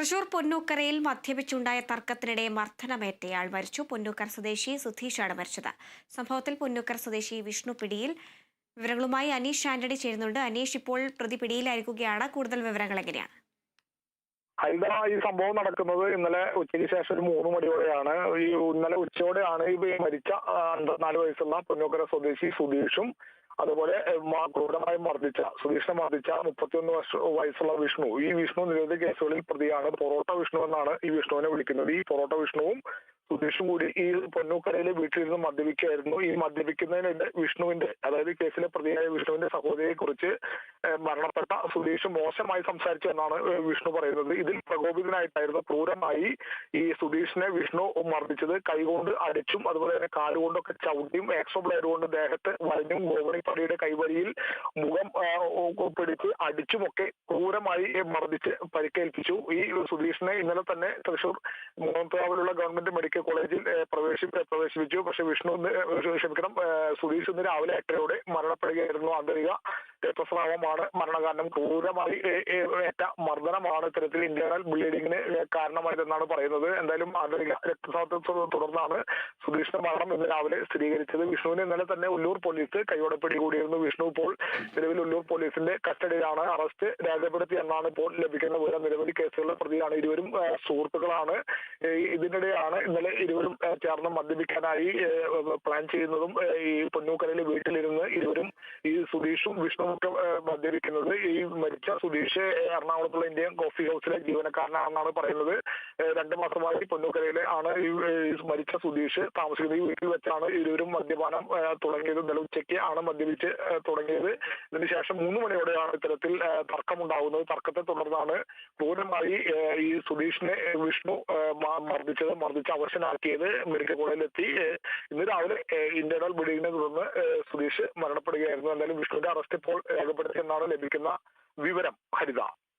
തൃശൂർ പൊന്നൂക്കരയിൽ മദ്യപിച്ചുണ്ടായ തർക്കത്തിനിടെ മർദ്ദനമേറ്റയാൾ മരിച്ചു. പൊന്നൂക്കര സ്വദേശി സുധീഷാണ് മരിച്ചത്. സംഭവത്തിൽ പൊന്നൂക്കര സ്വദേശി വിഷ്ണു പിടിയിൽ. വിവരങ്ങളുമായി അനീഷ് ആന്റണി ചേരുന്നുണ്ട്. അനീഷ്, ഇപ്പോൾ പ്രതി പിടിയിലായിരിക്കുകയാണ്. കൂടുതൽ വിവരങ്ങൾ എങ്ങനെയാണ്? ഈ സംഭവം നടക്കുന്നത് ഇന്നലെ ഉച്ചയ്ക്ക് ശേഷം ഒരു 3 മണിയോടെയാണ്. ഇന്നലെ ഉച്ചയോടെയാണ് ഈ മരിച്ച 54 വയസ്സുള്ള പൊന്നൂക്കര സ്വദേശി സുധീഷും അതുപോലെ ക്രൂരമായി സുധീഷിനെ മർദ്ദിച്ച 31 വയസ്സുള്ള വിഷ്ണു. ഈ വിഷ്ണു നിരവധി കേസുകളിൽ പ്രതിയാണ്. പൊറോട്ട വിഷ്ണു എന്നാണ് ഈ വിഷ്ണുവിനെ വിളിക്കുന്നത്. ഈ പൊറോട്ട വിഷ്ണുവും സുധീഷും കൂടി ഈ പൊന്നൂക്കരയിലെ വീട്ടിലിരുന്ന് മദ്യപിക്കുകയായിരുന്നു. ഈ മദ്യപിക്കുന്നതിനിടെ വിഷ്ണുവിന്റെ, അതായത് കേസിലെ പ്രതിയായ വിഷ്ണുവിന്റെ സഹോദരിയെ കുറിച്ച് മരണപ്പെട്ട സുധീഷ് മോശമായി സംസാരിച്ചു എന്നാണ് വിഷ്ണു പറയുന്നത്. ഇതിൽ പ്രകോപിതനായിട്ടായിരുന്നു ക്രൂരമായി ഈ സുധീഷിനെ വിഷ്ണു മർദ്ദിച്ചത്. കൈകൊണ്ട് അടിച്ചും അതുപോലെ തന്നെ കാലുകൊണ്ടൊക്കെ ചവിട്ടിയും എക്സോ ബ്ലേഡ് കൊണ്ട് ദേഹത്ത് വരഞ്ഞും ഗോവണിപ്പടിയുടെ കൈവരിയിൽ മുഖം പിടിച്ച് അടിച്ചുമൊക്കെ ക്രൂരമായി മർദ്ദിച്ച് പരിക്കേൽപ്പിച്ചു. ഈ സുധീഷിനെ ഇന്നലെ തന്നെ തൃശൂർ മൂന്നാമത്തുള്ള ഗവൺമെന്റ് മെഡിക്കൽ കോളേജിൽ പ്രവേശിപ്പിച്ചു. പക്ഷെ സുധീഷ് ഇന്ന് രാവിലെ 8:30 മരണപ്പെടുകയായിരുന്നു. ആന്തരിക രക്തസ്രാവമാണ് മരണകാരണം. ക്രൂരമായി ഏറ്റ മർദ്ദനമാണ് ഇത്തരത്തിൽ ഇന്റേണൽ ബ്ലീഡിങ്ങിന് കാരണമായതെന്നാണ് പറയുന്നത്. എന്തായാലും ആന്തരിക രക്തസ്രാവത്തെ തുടർന്നാണ് സുധീഷിന്റെ മരണം ഇന്ന് രാവിലെ സ്ഥിരീകരിച്ചത്. വിഷ്ണുവിനെ ഇന്നലെ തന്നെ ഉള്ളൂർ പോലീസ് കൈയോടെ പിടികൂടിയിരുന്നു. വിഷ്ണു ഇപ്പോൾ നിലവിൽ ഉള്ളൂർ പോലീസിന്റെ കസ്റ്റഡിയിലാണ്. അറസ്റ്റ് രേഖപ്പെടുത്തി എന്നാണ് ഇപ്പോൾ ലഭിക്കുന്ന വിവരം. നിരവധി കേസുകളിലെ പ്രതിയാണ്. ഇരുവരും സുഹൃത്തുക്കളാണ്. ഇതിനിടെയാണ് ഇന്നലെ ഇരുവരും ചേർന്ന് മദ്യപിക്കാനായി പ്ലാൻ ചെയ്യുന്നതും ഈ പൊന്നൂക്കരയിലെ വീട്ടിലിരുന്ന് ഇരുവരും ഈ സുധീഷും വിഷ്ണുവും ഒക്കെ മദ്യപിക്കുന്നത്. ഈ മരിച്ച സുധീഷ് എറണാകുളത്തുള്ള ഇന്ത്യൻ കോഫി ഹൗസിലെ ജീവനക്കാരനാണെന്നാണ് പറയുന്നത്. 2 മാസമായി പൊന്നൂക്കരയിലെ ആണ് ഈ മരിച്ച സുധീഷ് താമസിക്കുന്നത്. ഈ വീട്ടിൽ വെച്ചാണ് ഇരുവരും മദ്യപാനം തുടങ്ങിയത്. ഇന്നലെ ഉച്ചയ്ക്ക് ആണ് മദ്യപിച്ച് തുടങ്ങിയത്. ഇതിനുശേഷം 3 മണിയോടെയാണ് ഇത്തരത്തിൽ തർക്കമുണ്ടാകുന്നത്. തർക്കത്തെ തുടർന്നാണ് ക്രൂരമായി ഈ സുധീഷിനെ വിഷ്ണു മർദ്ദിച്ച് അവശനാക്കിയത്. മെഡിക്കൽ കോളേജിലെത്തി ഇന്ന് രാവിലെ ഇന്റേണൽ ബ്ലീഡിങ്ങിനെ തുടർന്ന് സുധീഷ് മരണപ്പെടുകയായിരുന്നു. എന്തായാലും വിഷ്ണുവിന്റെ അറസ്റ്റ് ഇപ്പോൾ രേഖപ്പെടുത്തിയെന്നാണ് ലഭിക്കുന്ന വിവരം. ഹരിത.